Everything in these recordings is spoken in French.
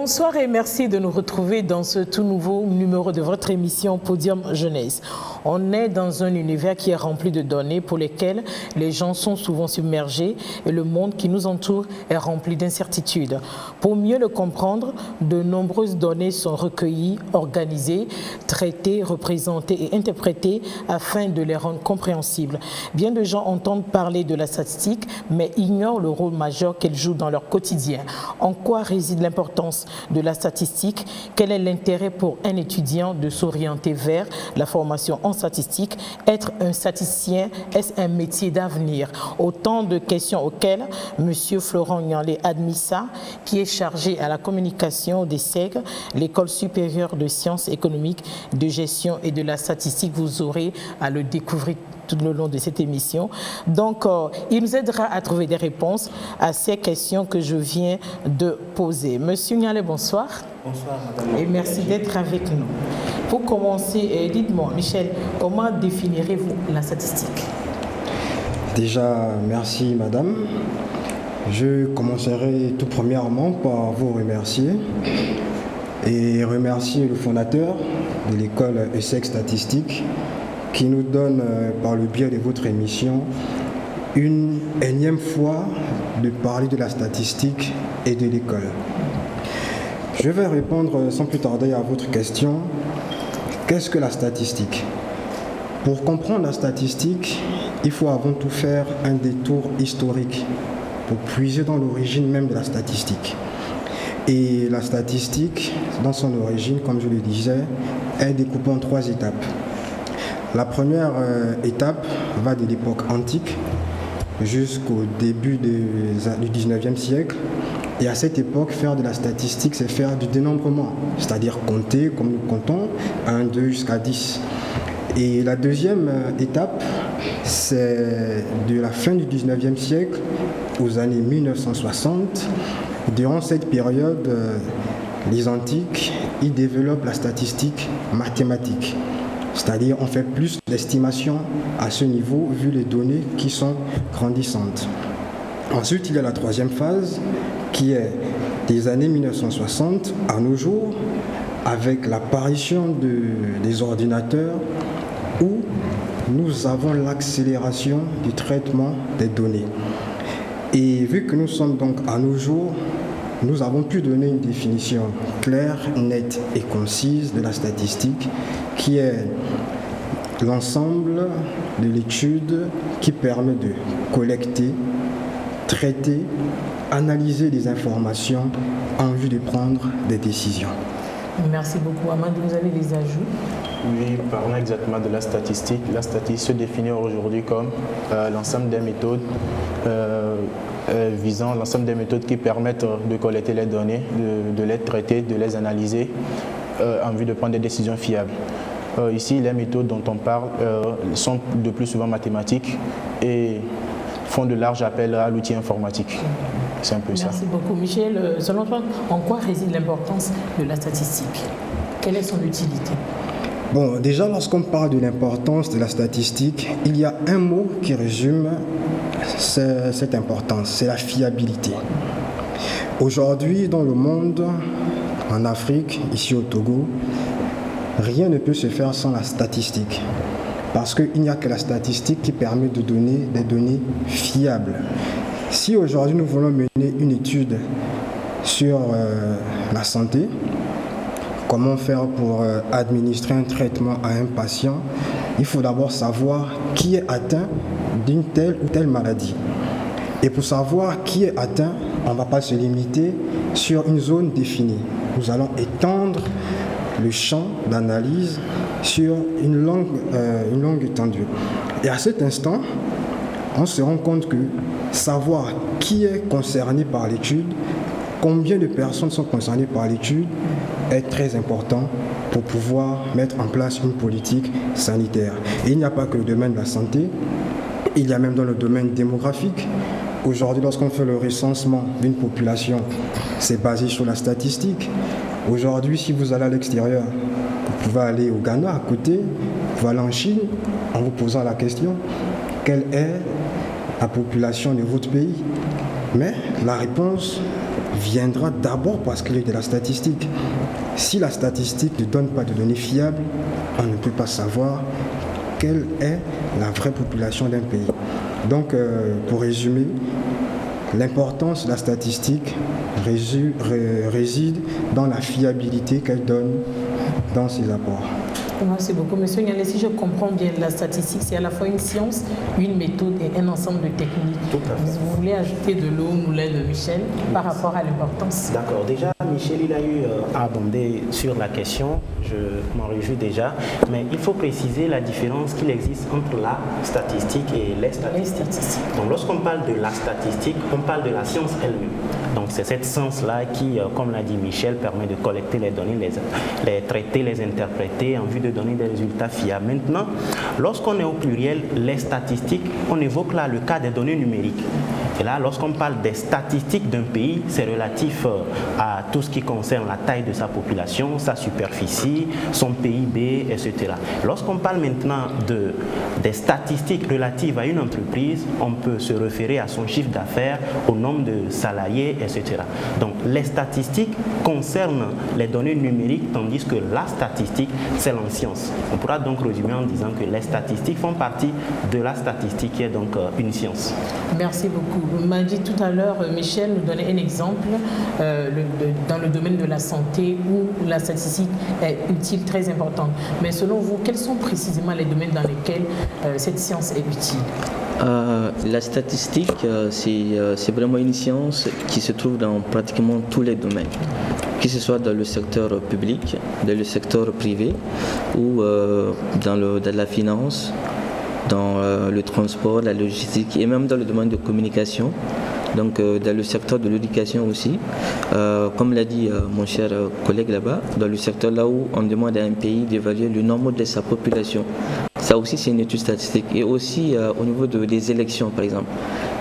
Bonsoir et merci de nous retrouver dans ce tout nouveau numéro de votre émission Podium Jeunesse. On est dans un univers qui est rempli de données pour lesquelles les gens sont souvent submergés et le monde qui nous entoure est rempli d'incertitudes. Pour mieux le comprendre, de nombreuses données sont recueillies, organisées, traitées, représentées et interprétées afin de les rendre compréhensibles. Bien de gens entendent parler de la statistique mais ignorent le rôle majeur qu'elle joue dans leur quotidien. En quoi réside l'importance de la statistique? Quel est l'intérêt pour un étudiant de s'orienter vers la formation en statistique? Être un statisticien, est-ce un métier d'avenir? Autant de questions auxquelles M. Florent Nyanlé Admissa, qui est chargé à la communication des SEG, l'École supérieure de sciences économiques, de gestion et de la statistique, vous aurez à le découvrir tout le long de cette émission. Donc, il nous aidera à trouver des réponses à ces questions que je viens de poser. Monsieur Nyanlé, bonsoir. Bonsoir, madame. Et merci d'être avec nous. Pour commencer, dites-moi, Michel, comment définirez-vous la statistique? Déjà, merci, madame. Je commencerai tout premièrement par vous remercier et remercier le fondateur de l'école ESSEC Statistique qui nous donne, par le biais de votre émission, une énième fois de parler de la statistique et de l'école. Je vais répondre sans plus tarder à votre question. Qu'est-ce que la statistique? Pour comprendre la statistique, il faut avant tout faire un détour historique pour puiser dans l'origine même de la statistique. Et la statistique, dans son origine, comme je le disais, est découpée en 3 étapes. La première étape va de l'époque antique jusqu'au début du 19e siècle. Et à cette époque, faire de la statistique, c'est faire du dénombrement, c'est-à-dire compter comme nous comptons, 1, 2 jusqu'à 10. Et la deuxième étape, c'est de la fin du 19e siècle aux années 1960. Durant cette période, les antiques, ils développent la statistique mathématique. C'est-à-dire on fait plus d'estimations à ce niveau vu les données qui sont grandissantes. Ensuite, il y a la troisième phase qui est des années 1960 à nos jours avec l'apparition des ordinateurs où nous avons l'accélération du traitement des données. Et vu que nous sommes donc à nos jours, nous avons pu donner une définition claire, nette et concise de la statistique qui est l'ensemble de l'étude qui permet de collecter, traiter, analyser les informations en vue de prendre des décisions. Merci beaucoup. Amand, vous avez des ajouts? Oui, parlons exactement de la statistique. La statistique se définit aujourd'hui comme l'ensemble des méthodes visant l'ensemble des méthodes qui permettent de collecter les données, de les traiter, de les analyser en vue de prendre des décisions fiables. Ici, les méthodes dont on parle sont de plus souvent mathématiques et font de large appel à l'outil informatique. C'est un peu ça. Merci beaucoup. Michel, selon toi, en quoi réside l'importance de la statistique? Quelle est son utilité? Bon, déjà, lorsqu'on parle de l'importance de la statistique, il y a un mot qui résume cette importance, c'est la fiabilité. Aujourd'hui, dans le monde, en Afrique, ici au Togo, rien ne peut se faire sans la statistique. Parce qu'il n'y a que la statistique qui permet de donner des données fiables. Si aujourd'hui nous voulons mener une étude sur la santé, comment faire pour administrer un traitement à un patient, il faut d'abord savoir qui est atteint d'une telle ou telle maladie. Et pour savoir qui est atteint, on ne va pas se limiter sur une zone définie. Nous allons étendre le champ d'analyse sur une longue étendue. Et à cet instant, on se rend compte que savoir qui est concerné par l'étude, combien de personnes sont concernées par l'étude, est très important pour pouvoir mettre en place une politique sanitaire. Et il n'y a pas que le domaine de la santé, il y a même dans le domaine démographique. Aujourd'hui, lorsqu'on fait le recensement d'une population, c'est basé sur la statistique. Aujourd'hui, si vous allez à l'extérieur, vous pouvez aller au Ghana à côté, vous pouvez aller en Chine, en vous posant la question, quelle est la population de votre pays? Mais la réponse viendra d'abord parce qu'il y a de la statistique. Si la statistique ne donne pas de données fiables, on ne peut pas savoir quelle est la vraie population d'un pays. Donc, pour résumer, l'importance de la statistique réside dans la fiabilité qu'elle donne dans ses apports. Merci beaucoup. Monsieur Nialé, si je comprends bien, la statistique, c'est à la fois une science, une méthode et un ensemble de techniques. Tout à fait. Vous voulez ajouter de l'eau au moulin de Michel par rapport à l'importance? D'accord. Déjà, Michel, il a eu à abonder sur la question. Je m'en réjouis déjà. Mais il faut préciser la différence qu'il existe entre la statistique et les statistiques. Donc, lorsqu'on parle de la statistique, on parle de la science elle-même. Donc, c'est cette science-là qui, comme l'a dit Michel, permet de collecter les données, les traiter, les interpréter en vue de donner des résultats fiables. Maintenant, lorsqu'on est au pluriel, les statistiques, on évoque là le cas des données numériques. Et là, lorsqu'on parle des statistiques d'un pays, c'est relatif à tout ce qui concerne la taille de sa population, sa superficie, son PIB, etc. Lorsqu'on parle maintenant des statistiques relatives à une entreprise, on peut se référer à son chiffre d'affaires, au nombre de salariés, etc. Donc, les statistiques concernent les données numériques, tandis que la statistique, c'est en science. On pourra donc résumer en disant que les statistiques font partie de la statistique, qui est donc une science. Merci beaucoup. Vous m'avez dit tout à l'heure, Michel, nous donnait un exemple dans le domaine de la santé où la statistique est utile, très importante. Mais selon vous, quels sont précisément les domaines dans lesquels cette science est utile? La statistique, c'est vraiment une science qui se trouve dans pratiquement tous les domaines, que ce soit dans le secteur public, dans le secteur privé ou dans la finance, dans le transport, la logistique et même dans le domaine de communication. Donc dans le secteur de l'éducation aussi, comme l'a dit mon cher collègue là-bas, dans le secteur là où on demande à un pays d'évaluer le nombre de sa population. Ça aussi c'est une étude statistique. Et aussi au niveau des élections par exemple.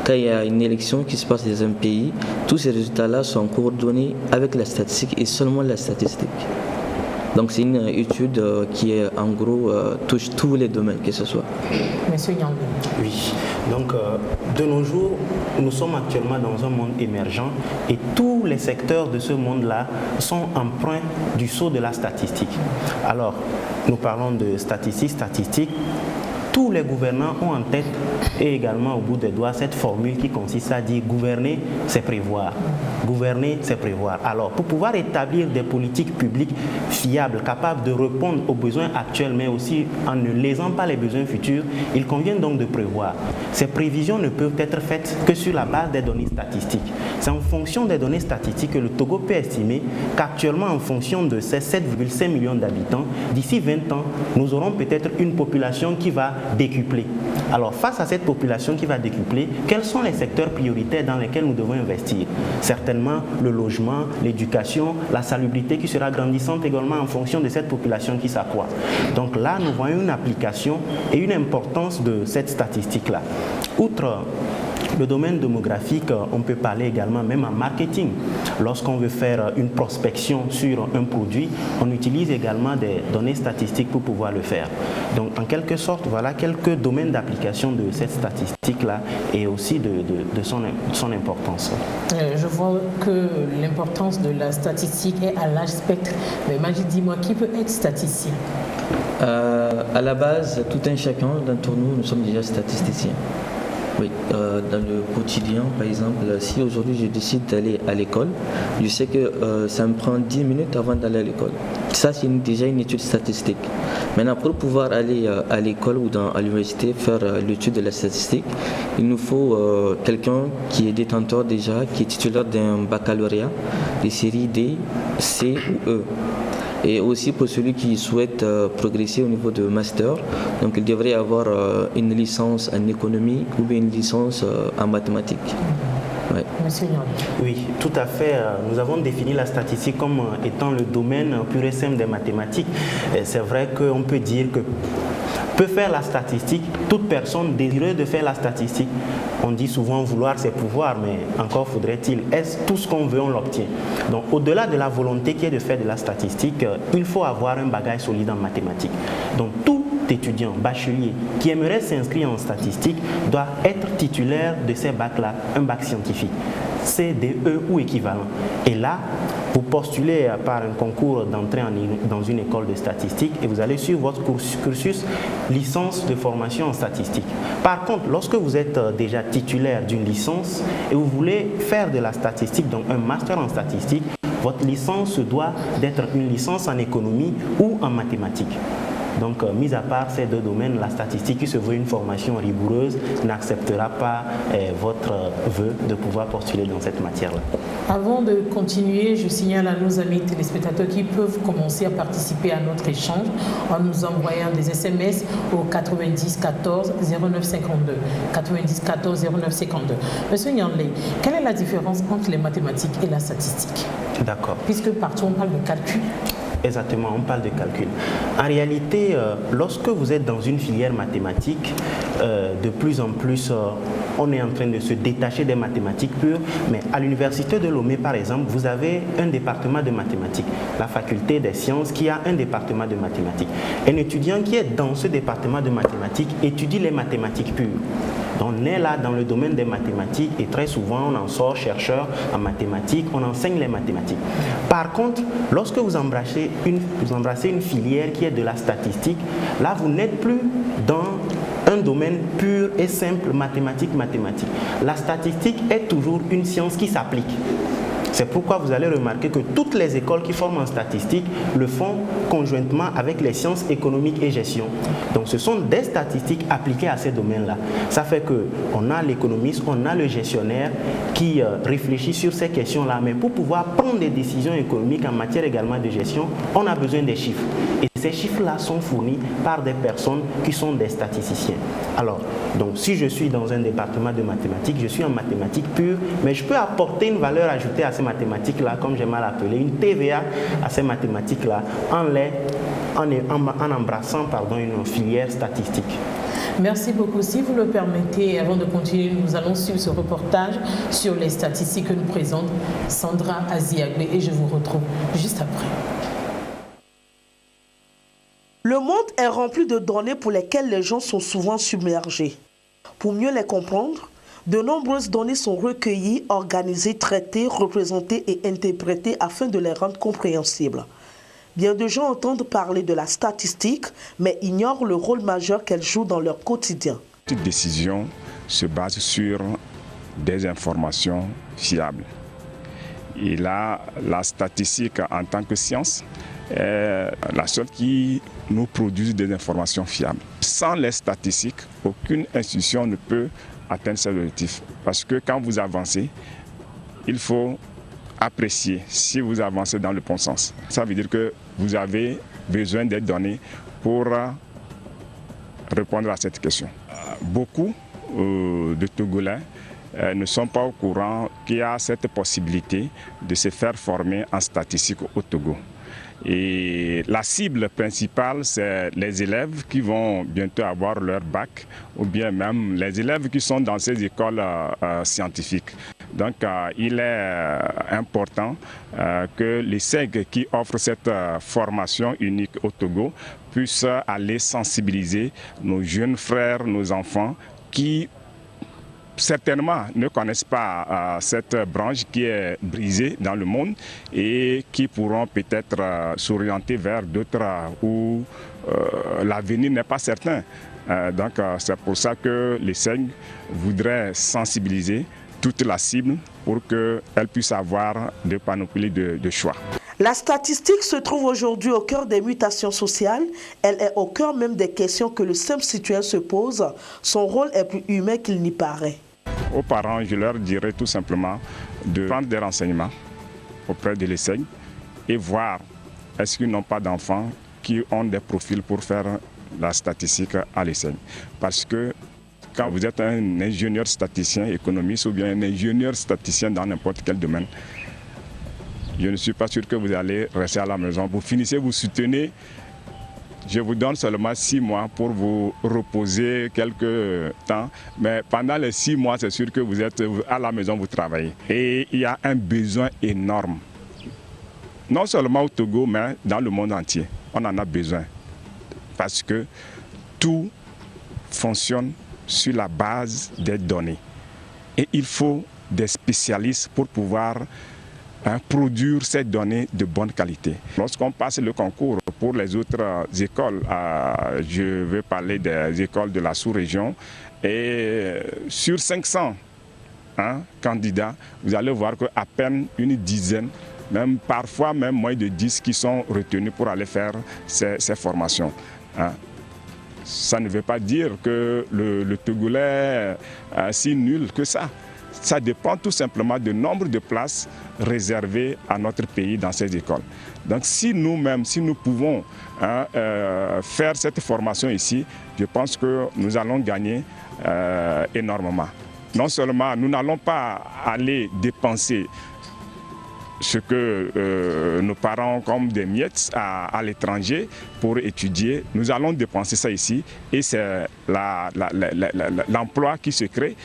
Quand il y a une élection qui se passe dans un pays, tous ces résultats-là sont coordonnés avec la statistique et seulement la statistique. Donc c'est une étude qui en gros touche tous les domaines que ce soit. Monsieur Nyangou. Oui, donc de nos jours, nous sommes actuellement dans un monde émergent et tous les secteurs de ce monde-là sont empreints du sceau de la statistique. Alors, nous parlons de statistiques. Tous les gouvernants ont en tête et également au bout des doigts cette formule qui consiste à dire gouverner, c'est prévoir. Gouverner, c'est prévoir. Alors, pour pouvoir établir des politiques publiques fiables, capables de répondre aux besoins actuels, mais aussi en ne lésant pas les besoins futurs, il convient donc de prévoir. Ces prévisions ne peuvent être faites que sur la base des données statistiques. C'est en fonction des données statistiques que le Togo peut estimer qu'actuellement, en fonction de ces 7,5 millions d'habitants, d'ici 20 ans, nous aurons peut-être une population qui va décupler. Alors, face à cette population qui va décupler, quels sont les secteurs prioritaires dans lesquels nous devons investir? Certainement le logement, l'éducation, la salubrité qui sera grandissante également en fonction de cette population qui s'accroît. Donc là, nous voyons une application et une importance de cette statistique-là. Outre le domaine démographique, on peut parler également même en marketing. Lorsqu'on veut faire une prospection sur un produit, on utilise également des données statistiques pour pouvoir le faire. Donc en quelque sorte, voilà quelques domaines d'application de cette statistique-là et aussi de son importance. Je vois que l'importance de la statistique est à large spectre. Mais Majid, dis-moi, qui peut être statisticien? À la base, tout un chacun d'entre nous sommes déjà statisticiens. Oui, dans le quotidien, par exemple, si aujourd'hui je décide d'aller à l'école, je sais que ça me prend 10 minutes avant d'aller à l'école. Ça, c'est déjà une étude statistique. Maintenant, pour pouvoir aller à l'école ou à l'université faire l'étude de la statistique, il nous faut quelqu'un qui est détenteur déjà, qui est titulaire d'un baccalauréat, des séries D, C ou E. Et aussi pour celui qui souhaite progresser au niveau de master, donc il devrait avoir une licence en économie ou bien une licence en mathématiques. Ouais. Monsieur Nyangou. Oui, tout à fait. Nous avons défini la statistique comme étant le domaine pur et simple des mathématiques. C'est vrai qu'on peut dire que peut faire la statistique, toute personne désireuse de faire la statistique. On dit souvent vouloir c'est pouvoir, mais encore faudrait-il, est-ce tout ce qu'on veut, on l'obtient? Donc au-delà de la volonté qui est de faire de la statistique, il faut avoir un bagage solide en mathématiques. Donc tout étudiant, bachelier, qui aimerait s'inscrire en statistique doit être titulaire de ces bacs-là, un bac scientifique. CDE ou équivalent. Et là, vous postulez par un concours d'entrée dans une école de statistique et vous allez suivre votre cursus licence de formation en statistique. Par contre, lorsque vous êtes déjà titulaire d'une licence et vous voulez faire de la statistique, donc un master en statistique, votre licence doit d'être une licence en économie ou en mathématiques. Donc, mis à part ces deux domaines, la statistique qui se veut une formation rigoureuse n'acceptera pas votre vœu de pouvoir postuler dans cette matière-là. Avant de continuer, je signale à nos amis téléspectateurs qui peuvent commencer à participer à notre échange en nous envoyant des SMS au 90 14 09 52. 90 14 09 52. Monsieur Nyanlé, quelle est la différence entre les mathématiques et la statistique? D'accord. Puisque partout on parle de calcul. Exactement, on parle de calcul. En réalité, lorsque vous êtes dans une filière mathématique, de plus en plus, on est en train de se détacher des mathématiques pures, mais à l'université de Lomé, par exemple, vous avez un département de mathématiques, la faculté des sciences qui a un département de mathématiques. Un étudiant qui est dans ce département de mathématiques étudie les mathématiques pures. On est là dans le domaine des mathématiques et très souvent on en sort chercheur en mathématiques, on enseigne les mathématiques. Par contre, lorsque vous embrassez une filière qui est de la statistique, là vous n'êtes plus dans un domaine pur et simple mathématique. La statistique est toujours une science qui s'applique. C'est pourquoi vous allez remarquer que toutes les écoles qui forment en statistique le font conjointement avec les sciences économiques et gestion. Donc ce sont des statistiques appliquées à ces domaines-là. Ça fait qu'on a l'économiste, on a le gestionnaire qui réfléchit sur ces questions-là. Mais pour pouvoir prendre des décisions économiques en matière également de gestion, on a besoin des chiffres. Et ces chiffres-là sont fournis par des personnes qui sont des statisticiens. Alors, donc si je suis dans un département de mathématiques, je suis en mathématiques pures, mais je peux apporter une valeur ajoutée à ces mathématiques-là, comme j'aime à l'appeler, une TVA à ces mathématiques-là, en embrassant une filière statistique. Merci beaucoup. Si vous le permettez, avant de continuer, nous allons suivre ce reportage sur les statistiques que nous présente Sandra Aziagbe et je vous retrouve juste après. Le monde est rempli de données pour lesquelles les gens sont souvent submergés. Pour mieux les comprendre, de nombreuses données sont recueillies, organisées, traitées, représentées et interprétées afin de les rendre compréhensibles. Bien de gens entendent parler de la statistique, mais ignorent le rôle majeur qu'elle joue dans leur quotidien. Toute décision se base sur des informations fiables. Et là, la statistique en tant que science est la seule qui nous produit des informations fiables. Sans les statistiques, aucune institution ne peut atteindre ses objectifs. Parce que quand vous avancez, il faut apprécier si vous avancez dans le bon sens. Ça veut dire que vous avez besoin des données pour répondre à cette question. Beaucoup de Togolais ne sont pas au courant qu'il y a cette possibilité de se faire former en statistique au Togo. Et la cible principale, c'est les élèves qui vont bientôt avoir leur bac ou bien même les élèves qui sont dans ces écoles scientifiques. Donc, il est important que les SEG qui offrent cette formation unique au Togo puissent aller sensibiliser nos jeunes frères, nos enfants qui certainement ne connaissent pas cette branche qui est brisée dans le monde et qui pourront peut-être s'orienter vers d'autres où l'avenir n'est pas certain. Donc c'est pour ça que les SEG voudraient sensibiliser toute la cible pour qu'elle puisse avoir des panoplies de choix. La statistique se trouve aujourd'hui au cœur des mutations sociales. Elle est au cœur même des questions que le simple citoyen se pose. Son rôle est plus humain qu'il n'y paraît. Aux parents, je leur dirais tout simplement de prendre des renseignements auprès de l'ESSEG et voir est-ce qu'ils n'ont pas d'enfants qui ont des profils pour faire la statistique à l'ESSEG. Parce que quand vous êtes un ingénieur statisticien économiste ou bien un ingénieur statisticien dans n'importe quel domaine, je ne suis pas sûr que vous allez rester à la maison. Vous finissez, vous soutenez. Je vous donne seulement 6 mois pour vous reposer quelques temps. Mais pendant les 6 mois, c'est sûr que vous êtes à la maison, vous travaillez. Et il y a un besoin énorme. Non seulement au Togo, mais dans le monde entier. On en a besoin. Parce que tout fonctionne sur la base des données. Et il faut des spécialistes pour pouvoir produire ces données de bonne qualité. Lorsqu'on passe le concours pour les autres écoles, je veux parler des écoles de la sous-région, et sur 500 candidats, vous allez voir qu'à peine une dizaine, même parfois même moins de 10 qui sont retenus pour aller faire ces formations. Ça ne veut pas dire que le Togolais est si nul que ça. Ça dépend tout simplement du nombre de places réservées à notre pays dans ces écoles. Donc si nous-mêmes, si nous pouvons faire cette formation ici, je pense que nous allons gagner énormément. Non seulement nous n'allons pas aller dépenser ce que nos parents ont comme des miettes à l'étranger pour étudier, nous allons dépenser ça ici et c'est l'emploi qui se crée.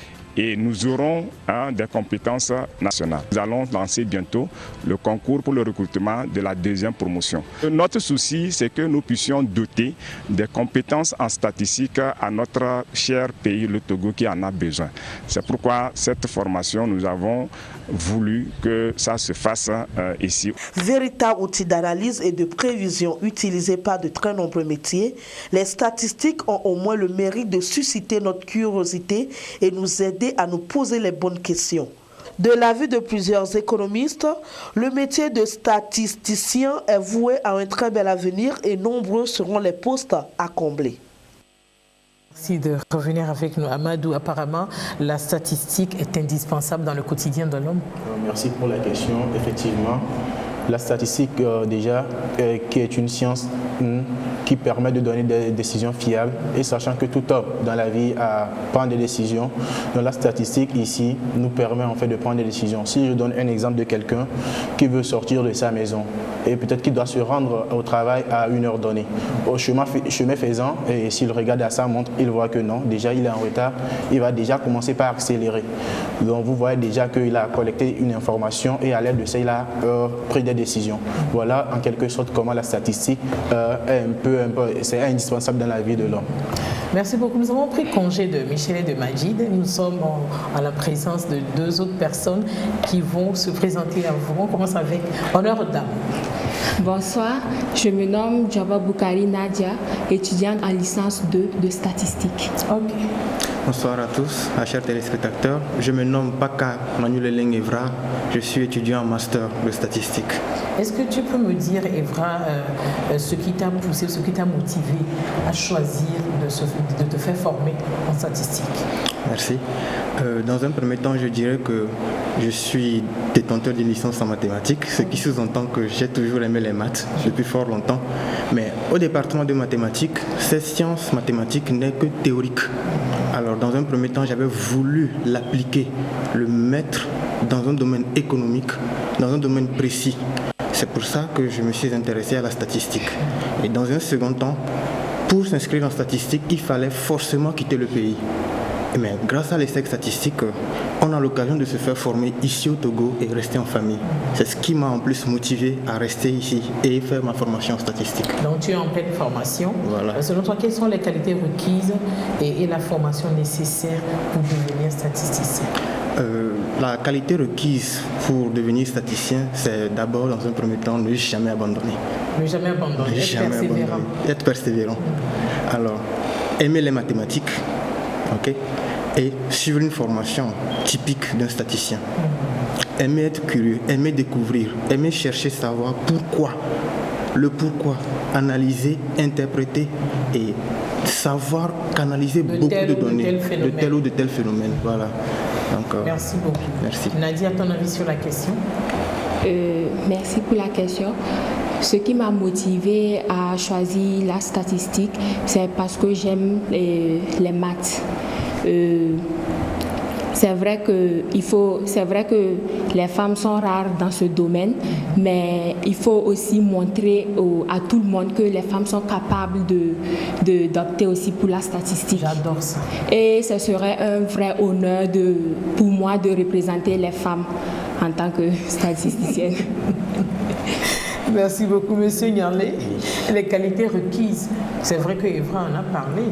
Et nous aurons des compétences nationales. Nous allons lancer bientôt le concours pour le recrutement de la deuxième promotion. Notre souci, c'est que nous puissions doter des compétences en statistique à notre cher pays, le Togo, qui en a besoin. C'est pourquoi cette formation, nous avons voulu que ça se fasse ici. Véritable outil d'analyse et de prévision utilisé par de très nombreux métiers, les statistiques ont au moins le mérite de susciter notre curiosité et nous aider à nous poser les bonnes questions. De l'avis de plusieurs économistes, le métier de statisticien est voué à un très bel avenir et nombreux seront les postes à combler. Merci de revenir avec nous. Amadou, apparemment, la statistique est indispensable dans le quotidien de l'homme. Merci pour la question. Effectivement, la statistique, déjà, qui est une science qui permet de donner des décisions fiables et sachant que tout homme dans la vie a prendre des décisions. Donc la statistique ici nous permet en fait de prendre des décisions. Si je donne un exemple de quelqu'un qui veut sortir de sa maison et peut-être qu'il doit se rendre au travail à une heure donnée. Au chemin faisant, et s'il regarde à sa montre, il voit que non, déjà il est en retard, il va déjà commencer par accélérer. Donc vous voyez déjà qu'il a collecté une information et à l'aide de ça, il a pris des décisions. Voilà en quelque sorte comment la statistique c'est indispensable dans la vie de l'homme. Merci beaucoup. Nous avons pris congé de Michel et de Majid. Nous sommes en la présence de deux autres personnes qui vont se présenter à vous. On commence avec honneur aux dames. Bonsoir, je me nomme Djaba Boukari Nadia, étudiante en licence 2 de statistique. Ok. Bonsoir à tous, à chers téléspectateurs. Je me nomme Baka Manuel Leng Evra, je suis étudiant en master de statistique. Est-ce que tu peux me dire, Evra, ce qui t'a poussé, ce qui t'a motivé à choisir de te faire former en statistique? Merci. Dans un premier temps, je dirais que je suis détenteur d'une licence en mathématiques, ce qui sous-entend que j'ai toujours aimé les maths depuis fort longtemps. Mais au département de mathématiques, cette science mathématique n'est que théorique. Alors, dans un premier temps, j'avais voulu l'appliquer, le mettre dans un domaine économique, dans un domaine précis. C'est pour ça que je me suis intéressé à la statistique. Et dans un second temps, pour s'inscrire en statistique, il fallait forcément quitter le pays. Mais grâce à l'ESSEC statistique, on a l'occasion de se faire former ici au Togo et rester en famille. C'est ce qui m'a en plus motivé à rester ici et faire ma formation en statistique. Donc tu es en pleine formation. Voilà. Selon toi, quelles sont les qualités requises et la formation nécessaire pour devenir statisticien? La qualité requise pour devenir statisticien, c'est d'abord, dans un premier temps, ne jamais abandonner. Ne jamais abandonner, être persévérant. Être persévérant. Alors, aimer les mathématiques, ok, et suivre une formation typique d'un statisticien. Aimer être curieux, aimer découvrir, aimer chercher savoir pourquoi, le pourquoi, analyser, interpréter et savoir canaliser beaucoup de données de tel ou de tel phénomène. Voilà. Donc, merci beaucoup. Merci. Nadia, ton avis sur la question? Merci pour la question. Ce qui m'a motivée à choisir la statistique, c'est parce que j'aime les maths. C'est vrai que les femmes sont rares dans ce domaine, mais il faut aussi montrer à tout le monde que les femmes sont capables d'opter aussi pour la statistique. J'adore ça. Et ce serait un vrai honneur pour moi de représenter les femmes en tant que statisticienne. Merci beaucoup, Monsieur Nyalé. Les qualités requises, c'est vrai que Evra en a parlé.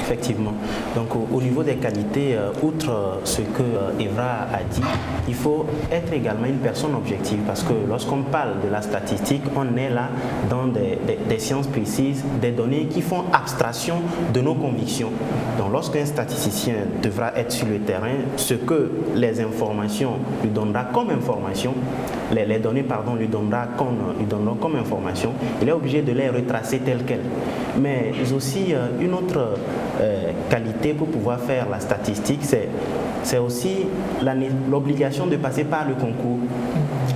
effectivement. Donc au niveau des qualités, outre ce que Evra a dit, il faut être également une personne objective parce que lorsqu'on parle de la statistique, on est là dans des sciences précises, des données qui font abstraction de nos convictions. Donc lorsqu'un statisticien devra être sur le terrain, ce que les informations lui donnera comme information, les données lui donneront comme information, il est obligé de les retracer telles quelles. Mais aussi une autre qualité pour pouvoir faire la statistique, c'est aussi l'obligation de passer par le concours.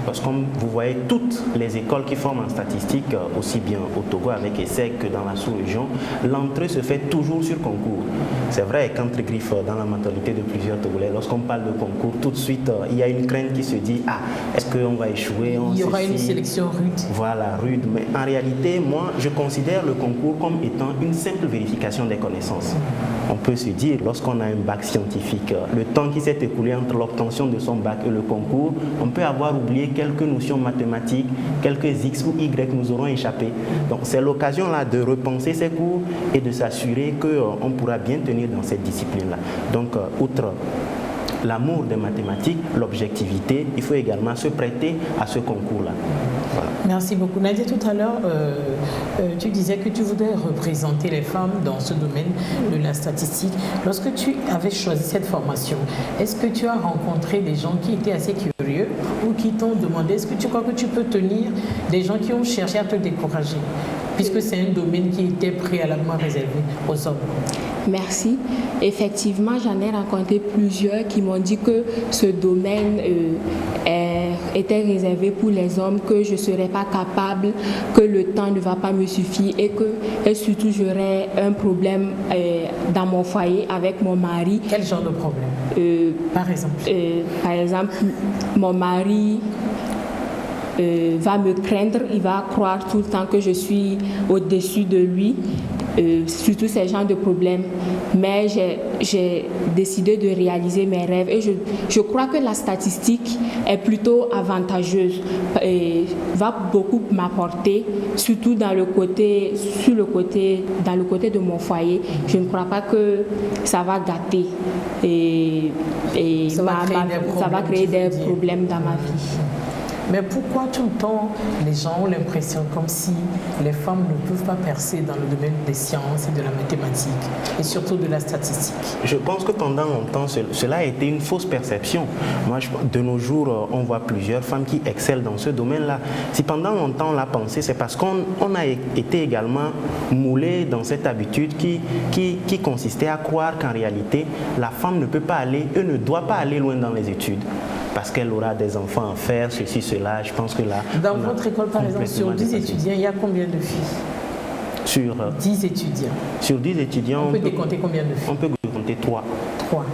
Parce que comme vous voyez, toutes les écoles qui forment en statistique, aussi bien au Togo avec ESSEC que dans la sous-région, l'entrée se fait toujours sur concours. C'est vrai qu'entre griffes, dans la mentalité de plusieurs Togolais, lorsqu'on parle de concours, tout de suite, il y a une crainte qui se dit « Ah, est-ce qu'on va échouer ?» Il y aura une sélection rude. Voilà, rude. Mais en réalité, moi, je considère le concours comme étant une simple vérification des connaissances. On peut se dire, lorsqu'on a un bac scientifique, le temps qui s'est écoulé entre l'obtention de son bac et le concours, on peut avoir oublié quelques notions mathématiques, quelques X ou Y nous auront échappé. Donc c'est l'occasion là de repenser ces cours et de s'assurer qu'on pourra bien tenir dans cette discipline-là. Donc outre l'amour des mathématiques, l'objectivité, il faut également se prêter à ce concours-là. Voilà. Merci beaucoup. Nadia, tout à l'heure, tu disais que tu voudrais représenter les femmes dans ce domaine de la statistique. Lorsque tu avais choisi cette formation, est-ce que tu as rencontré des gens qui étaient assez curieux ou qui t'ont demandé, est-ce que tu crois que tu peux tenir des gens qui ont cherché à te décourager, puisque c'est un domaine qui était préalablement réservé aux hommes? Merci. Effectivement, j'en ai rencontré plusieurs qui m'ont dit que ce domaine était réservé pour les hommes, que je ne serais pas capable, que le temps ne va pas me suffire et surtout j'aurais un problème dans mon foyer avec mon mari. Quel genre de problème par exemple? Mon mari va me craindre, il va croire tout le temps que je suis au-dessus de lui. Surtout ces genres de problèmes. Mais j'ai décidé de réaliser mes rêves et je crois que la statistique est plutôt avantageuse et va beaucoup m'apporter, surtout dans le côté de mon foyer. Je ne crois pas que ça va gâter et ça va créer des problèmes dans ma vie. Mais pourquoi tout le temps les gens ont l'impression comme si les femmes ne peuvent pas percer dans le domaine des sciences et de la mathématique et surtout de la statistique? Je pense que pendant longtemps, cela a été une fausse perception. Moi, de nos jours, on voit plusieurs femmes qui excellent dans ce domaine-là. Si pendant longtemps on l'a pensé, c'est parce qu'on a été également moulé dans cette habitude qui consistait à croire qu'en réalité, la femme ne peut pas aller et ne doit pas aller loin dans les études, parce qu'elle aura des enfants à faire, ceci, cela. Je pense que là... Dans votre école, par exemple, sur 10 étudiants, il y a combien de filles? Sur 10 étudiants. Sur 10 étudiants, on peut décompter combien de filles? On peut décompter 3. 3.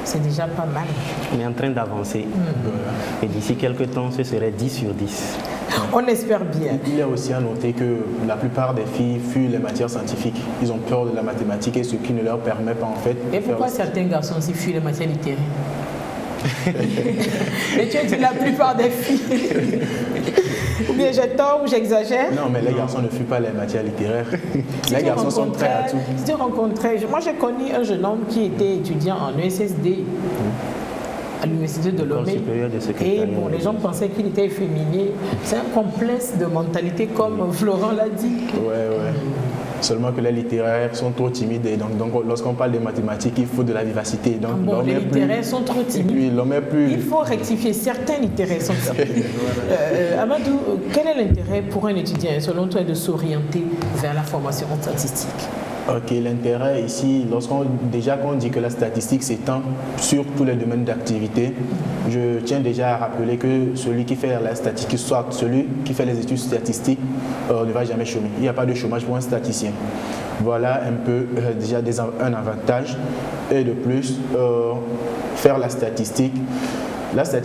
C'est déjà pas mal. On est en train d'avancer. Et d'ici quelques temps, ce serait 10 sur 10. On espère bien. Il est aussi à noter que la plupart des filles fuient les matières scientifiques. Ils ont peur de la mathématique et ce qui ne leur permet pas en fait... Et pourquoi certains garçons aussi fuient les matières littéraires? Mais tu as dit la plupart des filles. Ou bien j'ai tort ou j'exagère? Non, mais les garçons ne fuient pas les matières littéraires. Les garçons sont prêts à tout. Si tu rencontrais, moi j'ai connu un jeune homme qui était étudiant en ESSD à l'université de Lomé. Et bon, les gens pensaient qu'il était efféminé. C'est un complexe de mentalité comme Florent l'a dit. Ouais. Seulement que les littéraires sont trop timides et donc lorsqu'on parle des mathématiques, il faut de la vivacité. Donc, les littéraires sont trop timides. Il faut rectifier, certains littéraires sont timides. Amadou, quel est l'intérêt pour un étudiant, selon toi, de s'orienter vers la formation en statistique? Ok, l'intérêt ici, déjà qu'on dit que la statistique s'étend sur tous les domaines d'activité, je tiens déjà à rappeler que celui qui fait la statistique, soit celui qui fait les études statistiques, ne va jamais chômer. Il n'y a pas de chômage pour un statisticien. Voilà un peu déjà un avantage. Et de plus, faire la statistique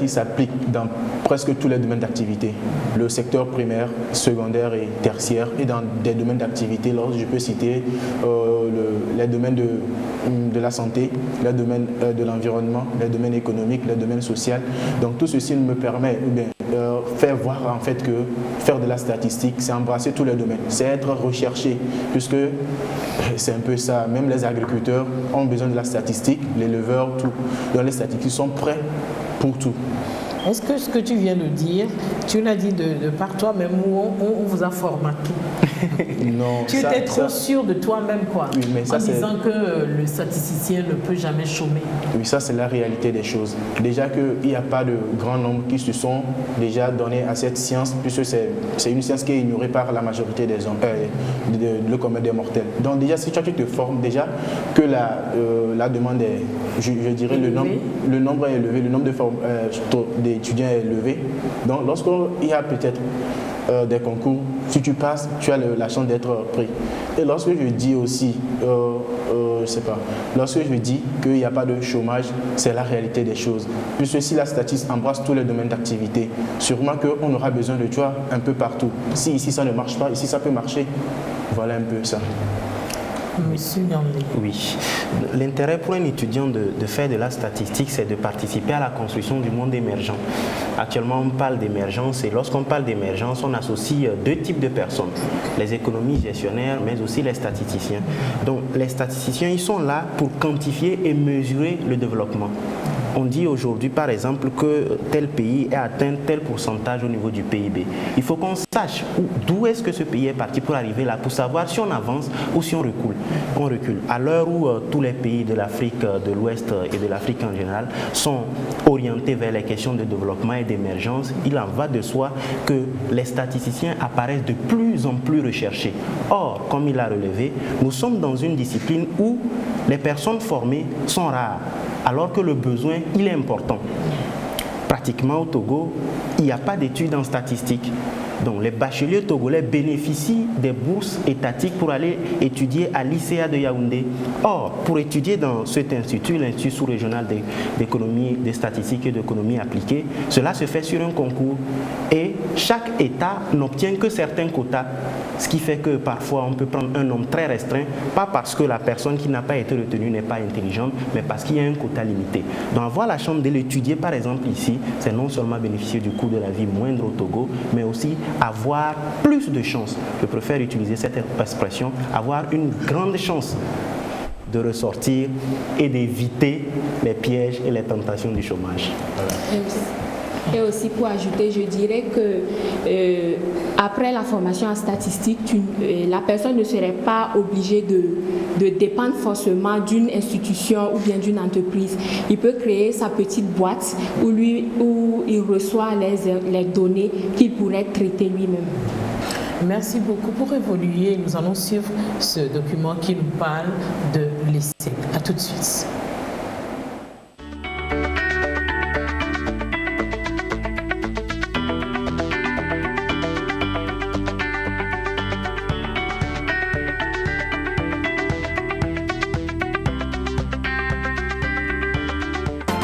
s'applique dans presque tous les domaines d'activité. Le secteur primaire, secondaire et tertiaire. Et dans des domaines d'activité, je peux citer les domaines de la santé, les domaines de l'environnement, les domaines économiques, les domaines sociaux. Donc tout ceci me permet, faire voir en fait que faire de la statistique, c'est embrasser tous les domaines, c'est être recherché, puisque c'est un peu ça. Même les agriculteurs ont besoin de la statistique, les éleveurs, tout. Donc les statistiques sont prêts pour tout. Est-ce que ce que tu viens de dire, tu l'as dit de par toi-même ou on vous a formaté? Non. Tu étais trop sûr de toi-même, quoi, oui, mais ça, en disant que le statisticien ne peut jamais chômer. Oui, ça c'est la réalité des choses. Déjà qu'il n'y a pas de grand nombre qui se sont déjà donnés à cette science, puisque c'est une science qui est ignorée par la majorité des hommes, le commun des mortels. Donc déjà, si tu te formes déjà, que la demande est, je dirais, le nombre est élevé, le nombre d'étudiants est élevé. Donc lorsqu'il y a peut-être des concours, si tu passes, tu as la chance d'être pris. Et lorsque je dis aussi, je sais pas, lorsque je dis qu'il n'y a pas de chômage, c'est la réalité des choses. Puisque si la statistique embrasse tous les domaines d'activité, sûrement qu'on aura besoin de toi un peu partout. Si ici ça ne marche pas, ici ça peut marcher. Voilà un peu ça. Monsieur Yandé. Oui. L'intérêt pour un étudiant de faire de la statistique, c'est de participer à la construction du monde émergent. Actuellement, on parle d'émergence et lorsqu'on parle d'émergence, on associe deux types de personnes. Les économistes gestionnaires, mais aussi les statisticiens. Donc, les statisticiens, ils sont là pour quantifier et mesurer le développement. On dit aujourd'hui, par exemple, que tel pays a atteint tel pourcentage au niveau du PIB. Il faut qu'on sache d'où est-ce que ce pays est parti pour arriver là, pour savoir si on avance ou si on recule. On recule. À l'heure où tous les pays de l'Afrique de l'Ouest et de l'Afrique en général sont orientés vers les questions de développement et d'émergence, il en va de soi que les statisticiens apparaissent de plus en plus recherchés. Or, comme il a relevé, nous sommes dans une discipline où les personnes formées sont rares, alors que le besoin, il est important. Pratiquement au Togo, il n'y a pas d'études en statistique. Donc les bacheliers togolais bénéficient des bourses étatiques pour aller étudier à l'ICA de Yaoundé. Or, pour étudier dans cet institut, l'Institut sous-régional d'économie, des statistiques et d'économie appliquée, cela se fait sur un concours et chaque État n'obtient que certains quotas. Ce qui fait que parfois on peut prendre un nombre très restreint, pas parce que la personne qui n'a pas été retenue n'est pas intelligente, mais parce qu'il y a un quota limité. Donc avoir la chance de l'étudier par exemple ici, c'est non seulement bénéficier du coût de la vie moindre au Togo, mais aussi avoir plus de chances, je préfère utiliser cette expression, avoir une grande chance de ressortir et d'éviter les pièges et les tentations du chômage. Voilà. Et aussi pour ajouter, je dirais que après la formation en statistique, la personne ne serait pas obligée de dépendre forcément d'une institution ou bien d'une entreprise. Il peut créer sa petite boîte où il reçoit les données qu'il pourrait traiter lui-même. Merci beaucoup. Pour évoluer, nous allons suivre ce document qui nous parle de l'ESSEC. À tout de suite.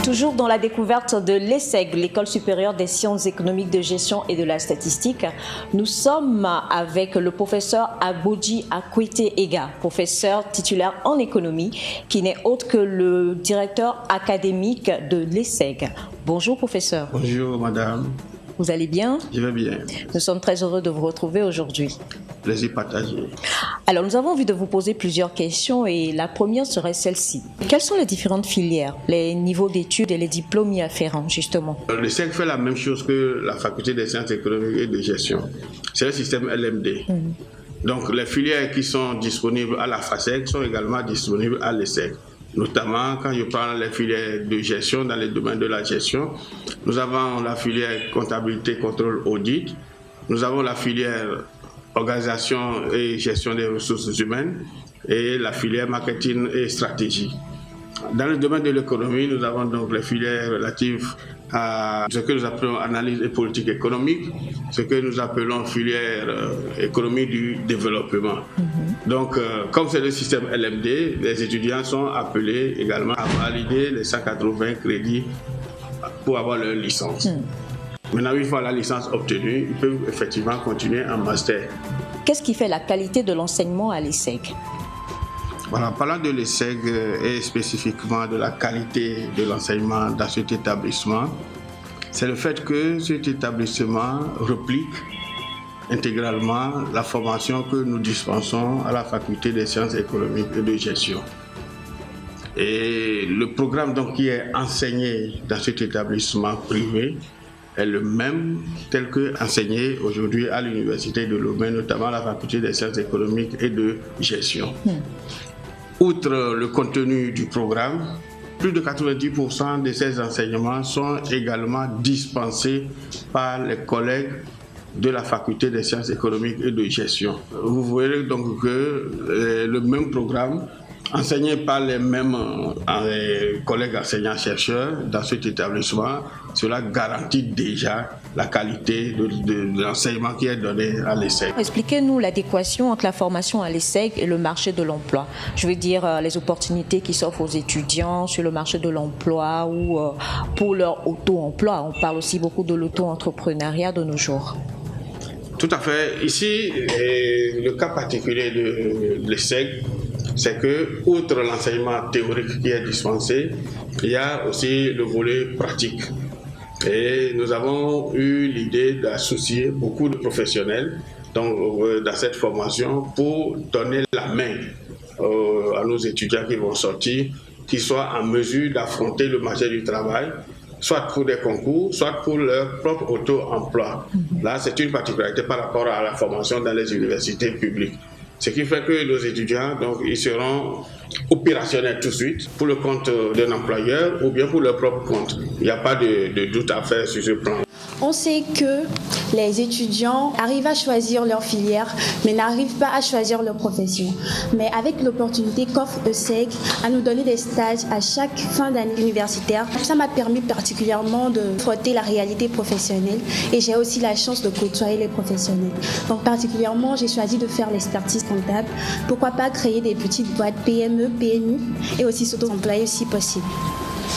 Toujours dans la découverte de l'ESSEG, l'École supérieure des sciences économiques de gestion et de la statistique, nous sommes avec le professeur Agboji Akwete-Ega, professeur titulaire en économie, qui n'est autre que le directeur académique de l'ESSEG. Bonjour professeur. Bonjour madame. Vous allez bien? Je vais bien. Nous sommes très heureux de vous retrouver aujourd'hui. Plaisir partagé. Alors, nous avons envie de vous poser plusieurs questions et la première serait celle-ci. Quelles sont les différentes filières, les niveaux d'études et les diplômes y afférents, justement? Le CEG fait la même chose que la faculté des sciences économiques et de gestion. C'est le système LMD. Donc, les filières qui sont disponibles à la FASEG sont également disponibles à l'ESSEG. Notamment, quand je parle des filières de gestion, dans les domaines de la gestion, nous avons la filière comptabilité, contrôle, audit. Nous avons la filière organisation et gestion des ressources humaines et la filière marketing et stratégie. Dans le domaine de l'économie, nous avons donc les filières relatives à ce que nous appelons analyse et politique économique, ce que nous appelons filière économie du développement. Donc, comme c'est le système LMD, les étudiants sont appelés également à valider les 180 crédits pour avoir leur licence. Maintenant, une fois la licence obtenue, ils peuvent effectivement continuer en master. Qu'est-ce qui fait la qualité de l'enseignement à l'ESSEG? Voilà, parlant de l'ESSEG et spécifiquement de la qualité de l'enseignement dans cet établissement, c'est le fait que cet établissement replique intégralement la formation que nous dispensons à la faculté des sciences économiques et de gestion. Et le programme donc qui est enseigné dans cet établissement privé est le même tel que enseigné aujourd'hui à l'université de Lomé, notamment à la faculté des sciences économiques et de gestion. Outre le contenu du programme, plus de 90% de ces enseignements sont également dispensés par les collègues de la faculté des sciences économiques et de gestion. Vous voyez donc que le même programme enseigné par les mêmes collègues enseignants-chercheurs dans cet établissement, cela garantit déjà la qualité de l'enseignement qui est donné à l'ESSEC. Expliquez-nous l'adéquation entre la formation à l'ESSEC et le marché de l'emploi. Je veux dire les opportunités qui s'offrent aux étudiants sur le marché de l'emploi ou pour leur auto-emploi. On parle aussi beaucoup de l'auto-entrepreneuriat de nos jours. Tout à fait. Ici, le cas particulier de l'ESSEC, c'est que, outre l'enseignement théorique qui est dispensé, il y a aussi le volet pratique. Et nous avons eu l'idée d'associer beaucoup de professionnels dans cette formation pour donner la main à nos étudiants qui vont sortir, qui soient en mesure d'affronter le marché du travail, soit pour des concours, soit pour leur propre auto-emploi. Là, c'est une particularité par rapport à la formation dans les universités publiques. Ce qui fait que nos étudiants, donc, ils seront opérationnels tout de suite pour le compte d'un employeur ou bien pour leur propre compte. Il n'y a pas de doute à faire sur ce plan. On sait que les étudiants arrivent à choisir leur filière, mais n'arrivent pas à choisir leur profession. Mais avec l'opportunité qu'offre l'ESSEC à nous donner des stages à chaque fin d'année universitaire, ça m'a permis particulièrement de frotter la réalité professionnelle et j'ai aussi la chance de côtoyer les professionnels. Donc particulièrement, j'ai choisi de faire l'expertise comptable. Pourquoi pas créer des petites boîtes PME, PMI et aussi s'auto-employer si possible.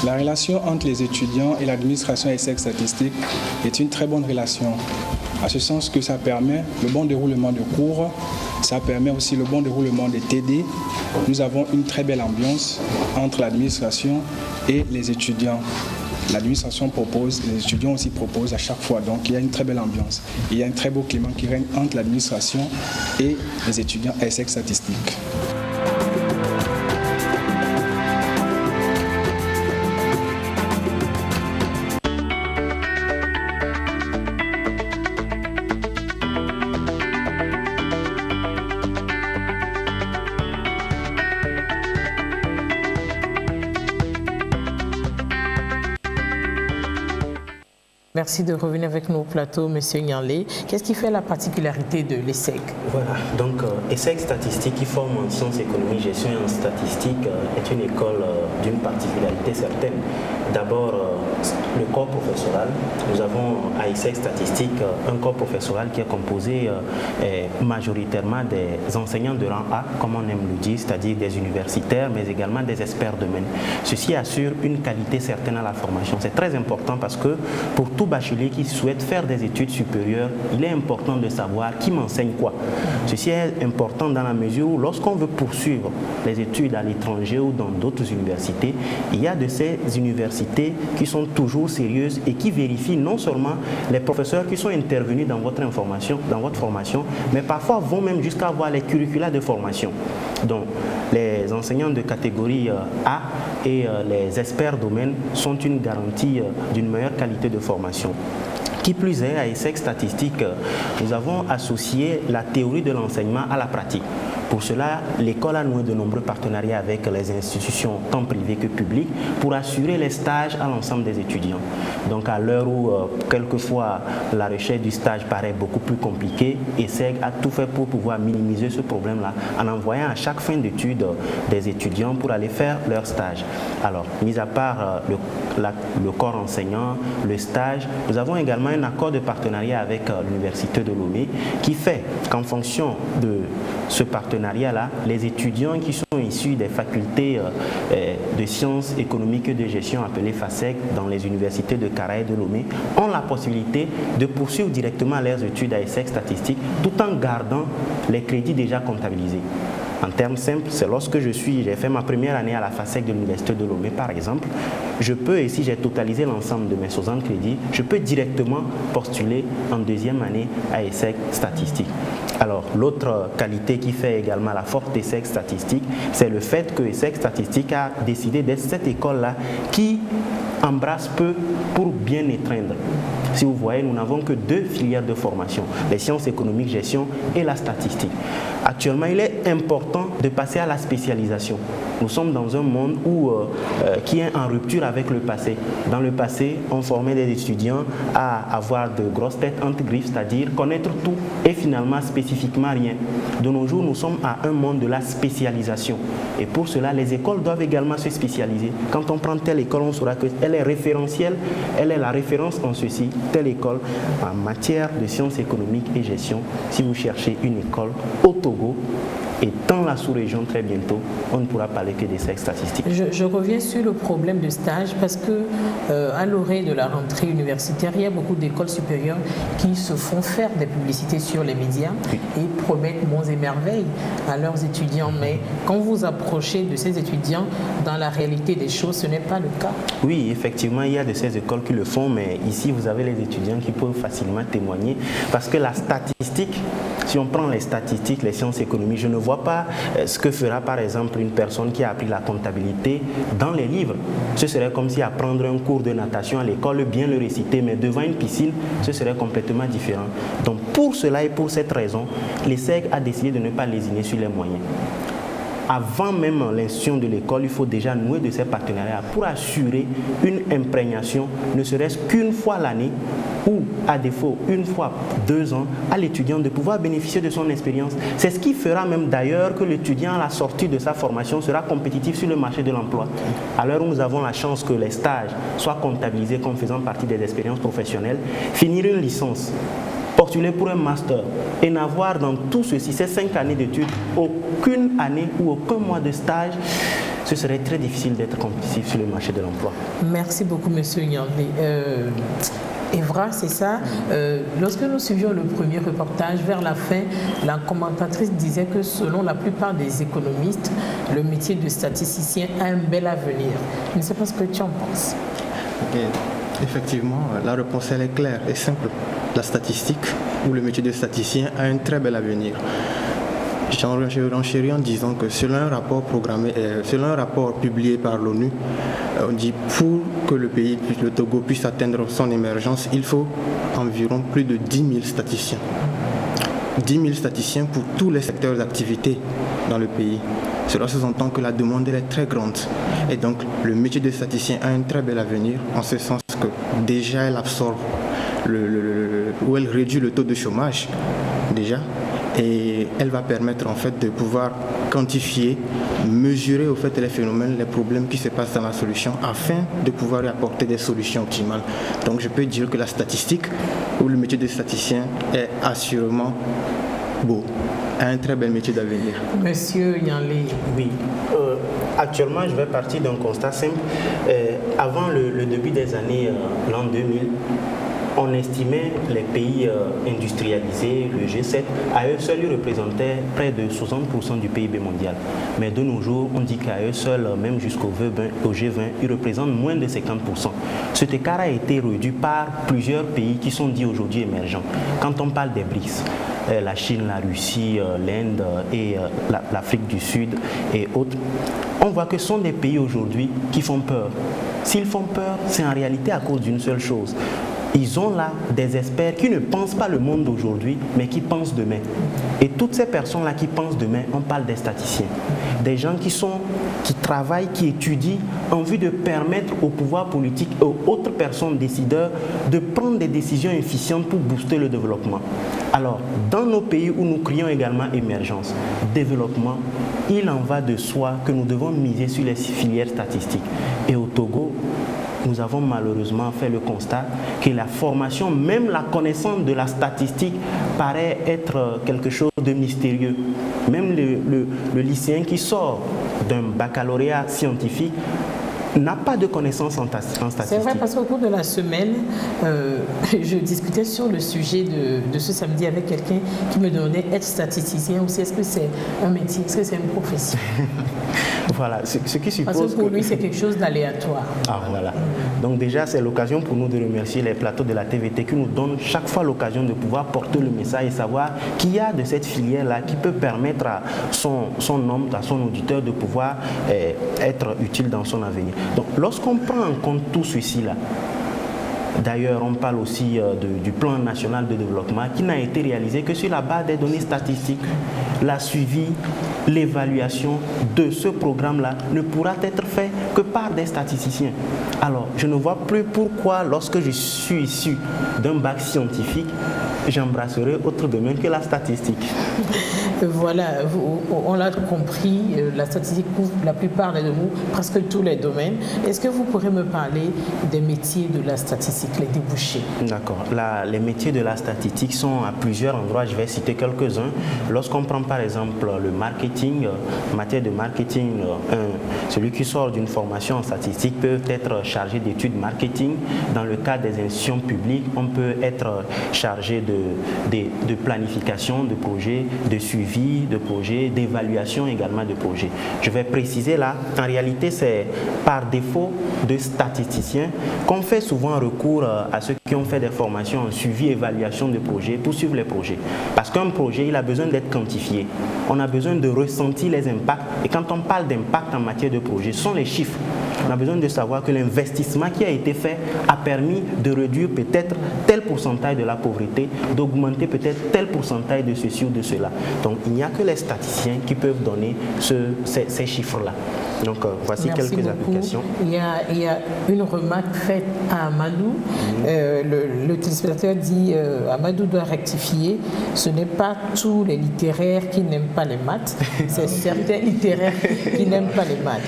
La relation entre les étudiants et l'administration ESSEC Statistique est une très bonne relation, à ce sens que ça permet le bon déroulement de cours, ça permet aussi le bon déroulement des TD. Nous avons une très belle ambiance entre l'administration et les étudiants. L'administration propose, les étudiants aussi proposent à chaque fois, donc il y a une très belle ambiance. Il y a un très beau climat qui règne entre l'administration et les étudiants ESSEC Statistique. Merci de revenir avec nous au plateau, M. Nyanlé. Qu'est-ce qui fait la particularité de l'ESSEC? Voilà, donc ESSEC Statistique, qui forme en sciences économiques, gestion et en statistique, est une école d'une particularité certaine. D'abord, le corps professoral. Nous avons à ESSEC Statistique un corps professoral qui est composé majoritairement des enseignants de rang A, comme on aime le dire, c'est-à-dire des universitaires, mais également des experts domaine. Ceci assure une qualité certaine à la formation. C'est très important parce que pour tout bachelier qui souhaite faire des études supérieures, il est important de savoir qui m'enseigne quoi. Ceci est important dans la mesure où lorsqu'on veut poursuivre les études à l'étranger ou dans d'autres universités, il y a de ces universités qui sont toujours sérieuses et qui vérifient non seulement les professeurs qui sont intervenus dans votre formation, mais parfois vont même jusqu'à voir les curricula de formation. Donc, les enseignants de catégorie A et les experts domaine sont une garantie d'une meilleure qualité de formation. Qui plus est, à ESSEC Statistique, nous avons associé la théorie de l'enseignement à la pratique. Pour cela, l'école a noué de nombreux partenariats avec les institutions tant privées que publiques pour assurer les stages à l'ensemble des étudiants. Donc à l'heure où quelquefois la recherche du stage paraît beaucoup plus compliquée, ESSEC a tout fait pour pouvoir minimiser ce problème-là en envoyant à chaque fin d'études des étudiants pour aller faire leur stage. Alors, mis à part le corps enseignant, le stage, nous avons également un accord de partenariat avec l'Université de Lomé qui fait qu'en fonction de ce partenariat-là, les étudiants qui sont issus des facultés de sciences économiques et de gestion appelées FASEG dans les universités de Kara et de Lomé ont la possibilité de poursuivre directement leurs études à ESSEC Statistique tout en gardant les crédits déjà comptabilisés. En termes simples, c'est lorsque j'ai fait ma première année à la FASEG de l'Université de Lomé, par exemple, je peux, et si j'ai totalisé l'ensemble de mes 60 crédits, je peux directement postuler en deuxième année à ESSEC statistique. Alors, l'autre qualité qui fait également la force d'ESSEC statistique, c'est le fait que ESSEC statistique a décidé d'être cette école-là qui embrasse peu pour bien étreindre. Si vous voyez, nous n'avons que 2 filières de formation, les sciences économiques, gestion et la statistique. Actuellement, il est important de passer à la spécialisation. Nous sommes dans un monde qui est en rupture avec le passé. Dans le passé, on formait des étudiants à avoir de grosses têtes entre griffes, c'est-à-dire connaître tout et finalement spécifiquement rien. De nos jours, nous sommes à un monde de la spécialisation. Et pour cela, les écoles doivent également se spécialiser. Quand on prend telle école, on saura qu'elle est référentielle, elle est la référence en ceci. Telle école en matière de sciences économiques et gestion, si vous cherchez une école au Togo et dans la sous-région très bientôt, on ne pourra parler que d'ESSEC statistiques. Je reviens sur le problème de stage parce que à l'orée de la rentrée universitaire, il y a beaucoup d'écoles supérieures qui se font faire des publicités sur les médias et promettent monts et merveilles à leurs étudiants. Mais quand vous approchez de ces étudiants, dans la réalité des choses, ce n'est pas le cas. Oui, effectivement, il y a de ces écoles qui le font, mais ici, vous avez les étudiants qui peuvent facilement témoigner parce que la statistique, si on prend les statistiques, les sciences économiques, je ne vois pas ce que fera par exemple une personne qui a appris la comptabilité dans les livres. Ce serait comme si apprendre un cours de natation à l'école, bien le réciter, mais devant une piscine, ce serait complètement différent. Donc pour cela et pour cette raison, l'ESSEC a décidé de ne pas lésiner sur les moyens. Avant même l'institution de l'école, il faut déjà nouer de ces partenariats pour assurer une imprégnation, ne serait-ce qu'une fois l'année ou à défaut une fois 2 ans, à l'étudiant de pouvoir bénéficier de son expérience. C'est ce qui fera même d'ailleurs que l'étudiant à la sortie de sa formation sera compétitif sur le marché de l'emploi. À l'heure où nous avons la chance que les stages soient comptabilisés comme faisant partie des expériences professionnelles, finir une licence, postuler pour un master et n'avoir dans tout ceci, ces 5 années d'études, aucune année ou aucun mois de stage, ce serait très difficile d'être compétitif sur le marché de l'emploi. Merci beaucoup, M. Nyandé. Evra, c'est ça. Lorsque nous suivions le premier reportage, vers la fin, la commentatrice disait que selon la plupart des économistes, le métier de statisticien a un bel avenir. Je ne sais pas ce que tu en penses. Effectivement, la réponse elle est claire et simple. La statistique ou le métier de statisticien a un très bel avenir. Je renchéris en disant que selon un rapport publié par l'ONU, on dit pour que le pays, le Togo, puisse atteindre son émergence, il faut environ plus de 10 000 statisticiens. 10 000 statisticiens pour tous les secteurs d'activité dans le pays. Cela sous-entend que la demande elle est très grande. Et donc le métier de statisticien a un très bel avenir, en ce sens que déjà elle absorbe ou elle réduit le taux de chômage, déjà. Et elle va permettre en fait de pouvoir quantifier, mesurer au fait les phénomènes, les problèmes qui se passent dans la solution afin de pouvoir y apporter des solutions optimales. Donc je peux dire que la statistique ou le métier de statisticien est assurément beau, a un très bel métier d'avenir. Monsieur Yanlé. Oui. Actuellement, je vais partir d'un constat simple. Avant le début des années, l'an 2000, on estimait les pays industrialisés, le G7, à eux seuls, ils représentaient près de 60% du PIB mondial. Mais de nos jours, on dit qu'à eux seuls, même jusqu'au G20, ils représentent moins de 50%. Cet écart a été réduit par plusieurs pays qui sont dits aujourd'hui émergents. Quand on parle des BRICS, la Chine, la Russie, l'Inde et l'Afrique du Sud et autres, on voit que ce sont des pays aujourd'hui qui font peur. S'ils font peur, c'est en réalité à cause d'une seule chose. Ils ont là des experts qui ne pensent pas le monde d'aujourd'hui, mais qui pensent demain. Et toutes ces personnes-là qui pensent demain, on parle des statisticiens. Des gens qui travaillent, qui étudient en vue de permettre au pouvoir politique et aux autres personnes décideurs de prendre des décisions efficientes pour booster le développement. Alors, dans nos pays où nous crions également émergence, développement, il en va de soi que nous devons miser sur les filières statistiques. Et au Togo, nous avons malheureusement fait le constat que la formation, même la connaissance de la statistique, paraît être quelque chose de mystérieux. Même le lycéen qui sort d'un baccalauréat scientifique n'a pas de connaissances en statistique. C'est vrai, parce qu'au cours de la semaine, je discutais sur le sujet de ce samedi avec quelqu'un qui me demandait être statisticien aussi. Est-ce que c'est un métier? Est-ce que c'est une profession? Voilà, ce qui suppose parce que pour lui, c'est quelque chose d'aléatoire. Ah, voilà. Donc déjà, c'est l'occasion pour nous de remercier les plateaux de la TVT qui nous donnent chaque fois l'occasion de pouvoir porter le message et savoir qu'il y a de cette filière-là qui peut permettre à son homme, à son auditeur de pouvoir être utile dans son avenir. Donc, lorsqu'on prend en compte tout ceci-là, d'ailleurs, on parle aussi du plan national de développement qui n'a été réalisé que sur la base des données statistiques. La suivi, l'évaluation de ce programme-là ne pourra être fait que par des statisticiens. Alors, je ne vois plus pourquoi, lorsque je suis issu d'un bac scientifique, j'embrasserai autre domaine que la statistique. Voilà, on l'a compris, la statistique couvre la plupart des domaines, presque tous les domaines. Est-ce que vous pourrez me parler des métiers de la statistique, les débouchés? D'accord. Les métiers de la statistique sont à plusieurs endroits, je vais citer quelques-uns. Lorsqu'on prend par exemple le marketing, en matière de marketing, celui qui sort d'une formation en statistique peut être chargé d'études marketing. Dans le cadre des institutions publiques, on peut être chargé de planification de projets, de suivi de projets, d'évaluation également de projets. Je vais préciser là, en réalité c'est par défaut de statisticiens qu'on fait souvent recours à ceux qui ont fait des formations en suivi, évaluation de projets pour suivre les projets. Parce qu'un projet, il a besoin d'être quantifié. On a besoin de ressentir les impacts. Et quand on parle d'impact en matière de projet, ce sont les chiffres. On a besoin de savoir que l'investissement qui a été fait a permis de réduire peut-être tel pourcentage de la pauvreté, d'augmenter peut-être tel pourcentage de ceci ou de cela. Donc il n'y a que les statisticiens qui peuvent donner ces chiffres-là. Donc voici quelques applications. Il y a une remarque faite à Amadou. Le téléspectateur dit Amadou doit rectifier. Ce n'est pas tous les littéraires qui n'aiment pas les maths, c'est certains littéraires qui n'aiment pas les maths.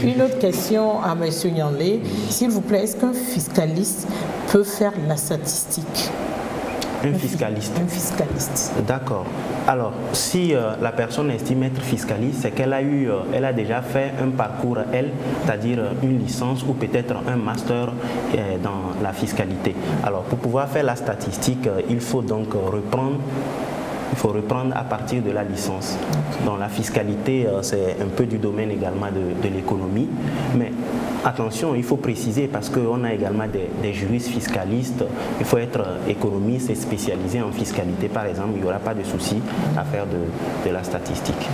Une autre question à M. Nyanlé. S'il vous plaît, est-ce qu'un fiscaliste peut faire la statistique? Un fiscaliste. Un fiscaliste. D'accord. Alors, si la personne estime être fiscaliste, c'est qu'elle a déjà fait un parcours, c'est-à-dire une licence ou peut-être un master dans la fiscalité. Alors, pour pouvoir faire la statistique, il faut donc reprendre à partir de la licence. Dans la fiscalité, c'est un peu du domaine également de l'économie. Mais attention, il faut préciser parce qu'on a également des juristes fiscalistes. Il faut être économiste et spécialisé en fiscalité, par exemple. Il n'y aura pas de souci à faire de la statistique.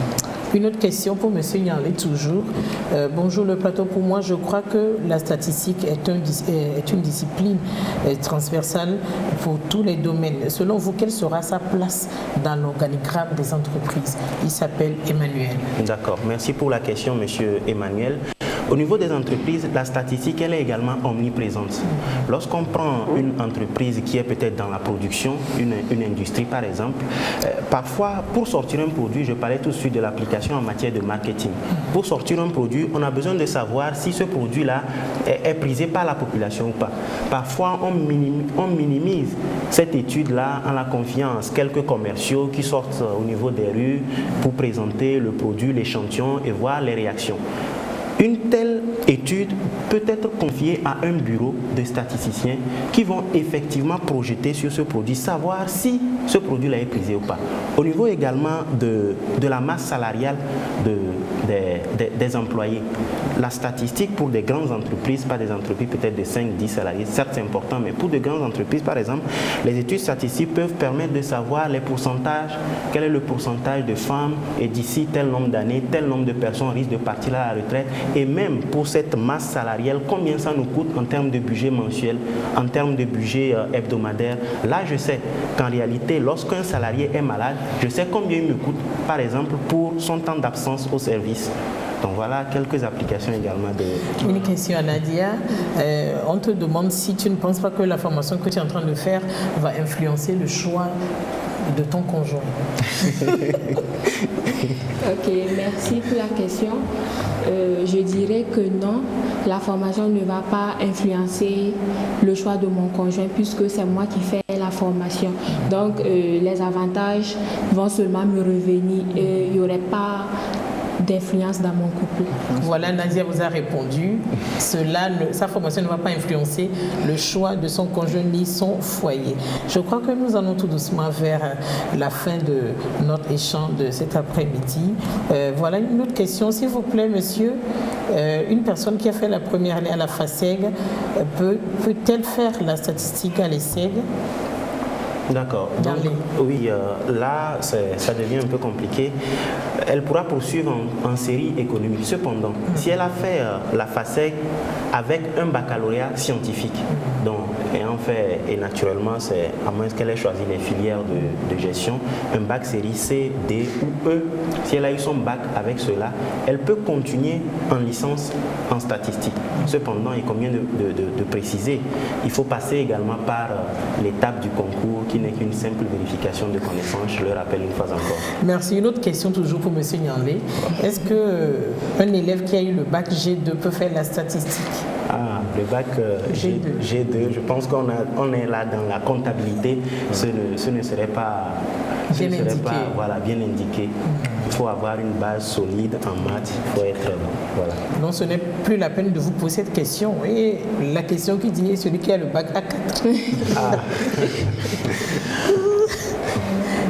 Une autre question pour M. Nyanlé, toujours. Bonjour le plateau. Pour moi, je crois que la statistique est une discipline transversale pour tous les domaines. Selon vous, quelle sera sa place dans l'organigramme des entreprises? Il s'appelle Emmanuel. D'accord. Merci pour la question, M. Emmanuel. Au niveau des entreprises, la statistique, elle est également omniprésente. Lorsqu'on prend une entreprise qui est peut-être dans la production, une industrie par exemple, parfois pour sortir un produit, je parlais tout de suite de l'application en matière de marketing. Pour sortir un produit, on a besoin de savoir si ce produit-là est prisé par la population ou pas. Parfois, on minimise cette étude-là en la confiant à quelques commerciaux qui sortent au niveau des rues pour présenter le produit, l'échantillon et voir les réactions. Une telle étude peut être confiée à un bureau de statisticiens qui vont effectivement projeter sur ce produit, savoir si ce produit-là est prisé ou pas. Au niveau également de la masse salariale des employés, la statistique pour des grandes entreprises, pas des entreprises peut-être de 5-10 salariés, certes c'est important, mais pour de grandes entreprises par exemple, les études statistiques peuvent permettre de savoir les pourcentages, quel est le pourcentage de femmes et d'ici tel nombre d'années, tel nombre de personnes risquent de partir à la retraite. Et même pour cette masse salariale, combien ça nous coûte en termes de budget mensuel, en termes de budget hebdomadaire. Là, je sais qu'en réalité, lorsqu'un salarié est malade, je sais combien il me coûte, par exemple, pour son temps d'absence au service. Donc voilà quelques applications également de... Une question à Nadia. On te demande si tu ne penses pas que la formation que tu es en train de faire va influencer le choix de ton conjoint. Ok, merci pour la question. Je dirais que non, la formation ne va pas influencer le choix de mon conjoint puisque c'est moi qui fais la formation. Donc les avantages vont seulement me revenir. Il n'y aurait pas d'influence dans mon couple. Voilà, Nadia vous a répondu. Sa formation ne va pas influencer le choix de son conjoint ni son foyer. Je crois que nous allons tout doucement vers la fin de notre échange de cet après-midi. Voilà une autre question, s'il vous plaît, monsieur. Une personne qui a fait la première année à la FASEG, peut-elle faire la statistique à l'ESSEG? D'accord. Donc, oui, là, ça devient un peu compliqué. Elle pourra poursuivre en série économique. Cependant, si elle a fait la FASEG avec un baccalauréat scientifique, donc, et naturellement, c'est à moins qu'elle ait choisi les filières de gestion, un bac série C, D ou E, si elle a eu son bac avec cela, elle peut continuer en licence en statistique. Cependant, il convient de préciser, il faut passer également par l'étape du concours qui n'est qu'une simple vérification de connaissances, je le rappelle une fois encore. Merci. Une autre question toujours pour M. Nyandé. Est-ce qu'un élève qui a eu le bac G2 peut faire la statistique? Le bac G2, je pense qu'on est là dans la comptabilité, ce ne serait pas bien indiqué. Il faut avoir une base solide en maths, il faut être... voilà. Non, ce n'est plus la peine de vous poser cette question. Et la question qui dit, celui qui a le bac A4.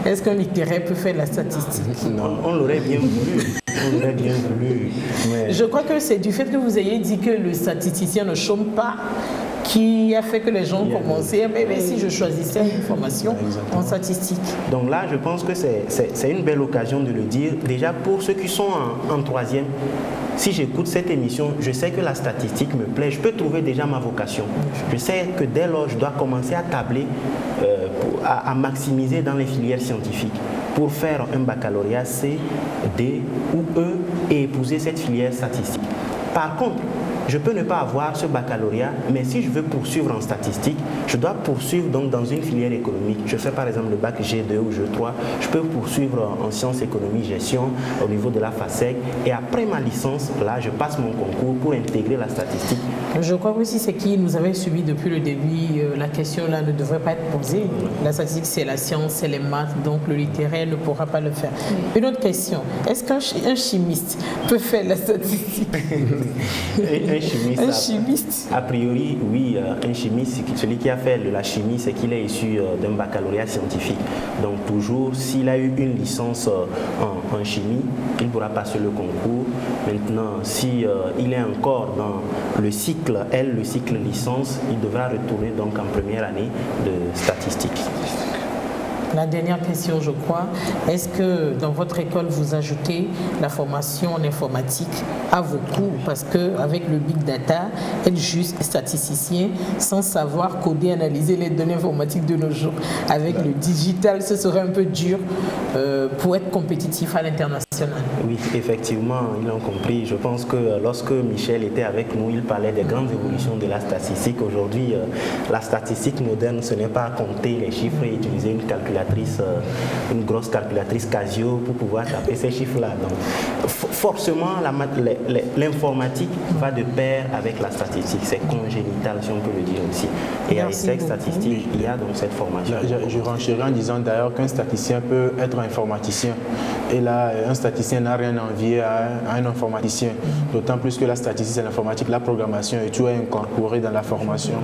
Est-ce qu'un littéraire peut faire la statistique? Non, on l'aurait bien voulu. Mais... Je crois que c'est du fait que vous ayez dit que le statisticien ne chôme pas qui a fait que les gens ont commencé, mais si je choisissais une formation en statistique. Donc là, je pense que c'est une belle occasion de le dire. Déjà, pour ceux qui sont en troisième, si j'écoute cette émission, je sais que la statistique me plaît, je peux trouver déjà ma vocation. Je sais que dès lors, je dois commencer à tabler, à maximiser dans les filières scientifiques pour faire un baccalauréat C, D ou E et épouser cette filière statistique. Par contre, je peux ne pas avoir ce baccalauréat, mais si je veux poursuivre en statistique, je dois poursuivre donc dans une filière économique. Je fais par exemple le bac G2 ou G3, je peux poursuivre en sciences économie gestion au niveau de la FASEG et après ma licence, là, je passe mon concours pour intégrer la statistique. Je crois que si c'est qui nous avait suivi depuis le début, la question là ne devrait pas être posée. La statistique, c'est la science, c'est les maths, donc le littéraire ne pourra pas le faire. Une autre question, est-ce qu'un chimiste peut faire la statistique? Un chimiste, a priori, oui, un chimiste, celui qui a fait de la chimie, c'est qu'il est issu d'un baccalauréat scientifique. Donc toujours, s'il a eu une licence en chimie, il pourra passer le concours. Maintenant, s'il est encore dans le cycle le cycle licence, il devra retourner donc en première année de statistique. La dernière question, je crois, est-ce que dans votre école, vous ajoutez la formation en informatique à vos cours? Parce qu'avec le Big Data, être juste statisticien sans savoir coder, analyser les données informatiques de nos jours. Avec le digital, ce serait un peu dur pour être compétitif à l'international. Oui, effectivement, ils l'ont compris. Je pense que lorsque Michel était avec nous, il parlait des grandes évolutions de la statistique. Aujourd'hui, la statistique moderne, ce n'est pas compter les chiffres et utiliser une grosse calculatrice Casio pour pouvoir taper ces chiffres-là. Donc, forcément, l'informatique va de pair avec la statistique. C'est congénital, si on peut le dire aussi. Et à l'ESSEC statistique, il y a donc cette formation. Je renchéris en disant d'ailleurs qu'un statisticien peut être informaticien. Et là, un statisticien n'a rien à envier à un informaticien. D'autant plus que la statistique, c'est l'informatique, la programmation et tout est incorporé dans la formation.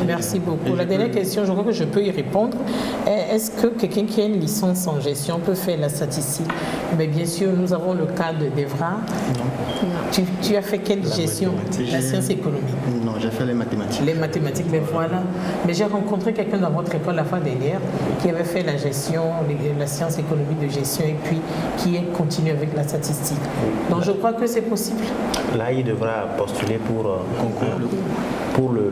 Merci beaucoup. La dernière question, je crois que je peux y répondre. Est-ce que quelqu'un qui a une licence en gestion peut faire la statistique? Mais bien sûr, nous avons le cas d'Evra. Tu as fait quelle gestion? La science économique? Non, j'ai fait les mathématiques. Les mathématiques, mais voilà. Mais j'ai rencontré quelqu'un dans votre école la fois dernière qui avait fait la gestion, la science économique de gestion et puis qui est continué avec la statistique. Donc je crois que c'est possible. Là, il devra postuler pour le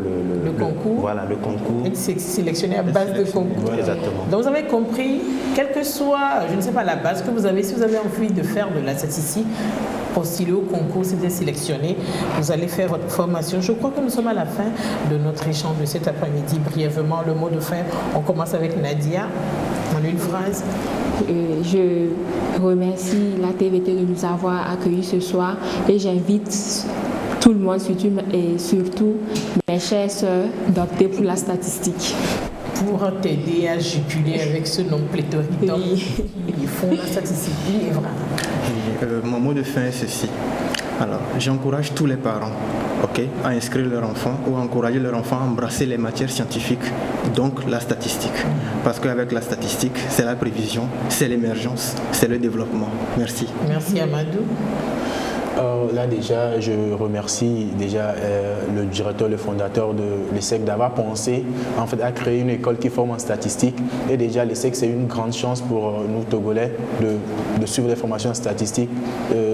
concours. Voilà, le concours. Et c'est sélectionné à base de concours. Exactement. Donc vous avez compris, quelle que soit, je ne sais pas, la base que vous avez, si vous avez envie de faire de la statistique, postuler au concours, si vous êtes sélectionné, vous allez faire votre formation. Je crois que nous sommes à la fin de notre échange de cet après-midi. Brièvement, le mot de fin, on commence avec Nadia, en une phrase. Je remercie la TVT de nous avoir accueillis ce soir et j'invite tout le monde, surtout mes chères sœurs, d'opter pour la statistique. Pour t'aider à juguler avec ce nom pléthorique d'hommes qui font la statistique. mon mot de fin est ceci. Alors, j'encourage tous les parents à inscrire leur enfant ou à encourager leur enfant à embrasser les matières scientifiques, donc la statistique. Parce qu'avec la statistique, c'est la prévision, c'est l'émergence, c'est le développement. Merci. Merci Amadou. Là déjà, je remercie déjà le directeur, le fondateur de l'ESSEC d'avoir pensé en fait à créer une école qui forme en statistique. Et déjà l'ESSEC c'est une grande chance pour nous Togolais de suivre les formations en statistique.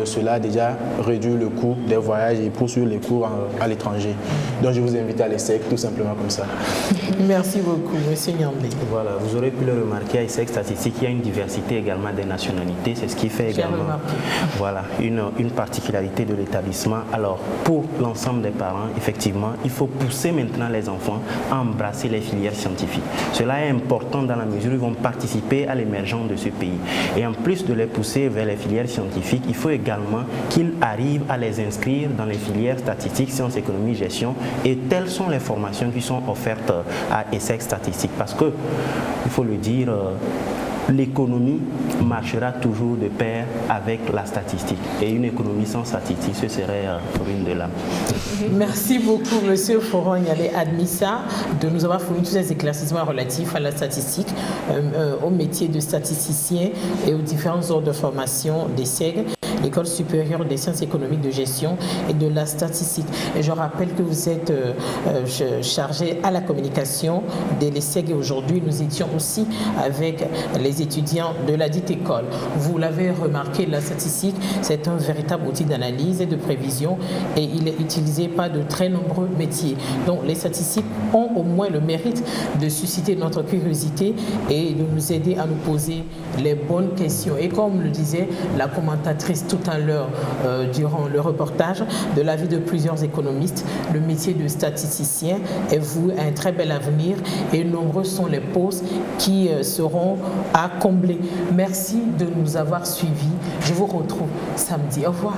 Cela a déjà réduit le coût des voyages et poursuivre les cours à l'étranger. Donc je vous invite à l'ESSEC tout simplement comme ça. Merci beaucoup, monsieur Nyandé. Voilà, vous aurez pu le remarquer à l'ESSEC statistique, il y a une diversité également des nationalités. C'est ce qui fait également une particularité de l'établissement. Alors, pour l'ensemble des parents, effectivement, il faut pousser maintenant les enfants à embrasser les filières scientifiques. Cela est important dans la mesure où ils vont participer à l'émergence de ce pays. Et en plus de les pousser vers les filières scientifiques, il faut également qu'ils arrivent à les inscrire dans les filières statistiques, sciences, économie, gestion. Et telles sont les formations qui sont offertes à ESSEC statistique. Parce que, il faut le dire, l'économie marchera toujours de pair avec la statistique. Et une économie sans statistique, ce serait ruine de l'âme. Merci beaucoup, monsieur Foron-Yale Admissa, de nous avoir fourni tous ces éclaircissements relatifs à la statistique, au métier de statisticien et aux différents ordres de formation d'ESSEC, l'École supérieure des sciences économiques de gestion et de la statistique. Et je rappelle que vous êtes chargé à la communication de l'ESSEC et aujourd'hui, nous étions aussi avec les étudiants de la dite école. Vous l'avez remarqué, la statistique, c'est un véritable outil d'analyse et de prévision et il est utilisé par de très nombreux métiers. Donc les statistiques ont au moins le mérite de susciter notre curiosité et de nous aider à nous poser les bonnes questions. Et comme le disait la commentatrice tout à l'heure durant le reportage, de l'avis de plusieurs économistes, le métier de statisticien est voué à un très bel avenir et nombreux sont les postes qui seront à combler. Merci de nous avoir suivis. Je vous retrouve samedi. Au revoir.